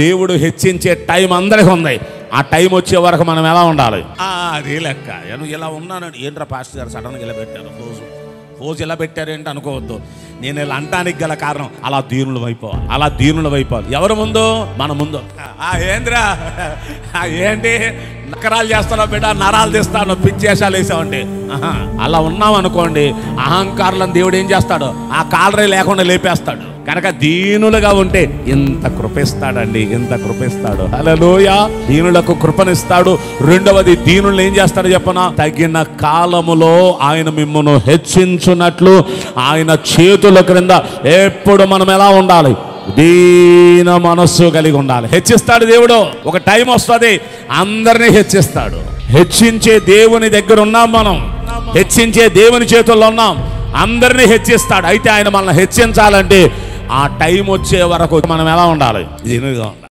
దేవుడు హెచ్చించే టైం అందరికీ ఉంది. ఆ టైం వచ్చే వరకు మనం ఎలా ఉండాలి? అదే లెక్క. నేను ఇలా ఉన్నానండి, ఏంట్రా పాస్టర్ గారు సడన్గా ఇలా పెట్టారు, రోజు ఇలా పెట్టారేంటి అనుకోవద్దు. నేను ఇలా అంటానికి గల కారణం అలా దీనులు అయిపోవాలి, అలా దీనులు అయిపోవాలి. ఎవరి ముందు? మన ముందు. ఏంద్రా ఏంటి నకరాలు చేస్తావు బిడ్డ, నరాలు తీస్తాను, పిచ్చేషాలు వేసావండి. అలా ఉన్నాం అనుకోండి, అహంకారులను దేవుడు ఏం చేస్తాడు? ఆ కాలరే లేకుండా లేపేస్తాడు. కనుక దీనులుగా ఉంటే ఇంత కృపిస్తాడండి, ఇంత కృపిస్తాడు. హల్లెలూయా. దీనులకు కృపనిస్తాడు. రెండవది, దీనులను ఏం చేస్తాడు చెప్పనా? తగిన కాలములో ఆయన మిమ్మును హెచ్చించున్నట్లు ఆయన చేతుల క్రింద ఎప్పుడు మనం ఎలా ఉండాలి? దీన మనస్సు కలిగి ఉండాలి. హెచ్చిస్తాడు దేవుడు. ఒక టైం వస్తుంది, అందరినీ హెచ్చిస్తాడు. హెచ్చించే దేవుని దగ్గర ఉన్నాం మనం, హెచ్చించే దేవుని చేతుల్లో ఉన్నాం. అందరినీ హెచ్చిస్తాడు. అయితే ఆయన మనల్ని హెచ్చించాలంటే ఆ టైం వచ్చే వరకు మనం ఎలా ఉండాలి? దీనిగా ఉండాలి.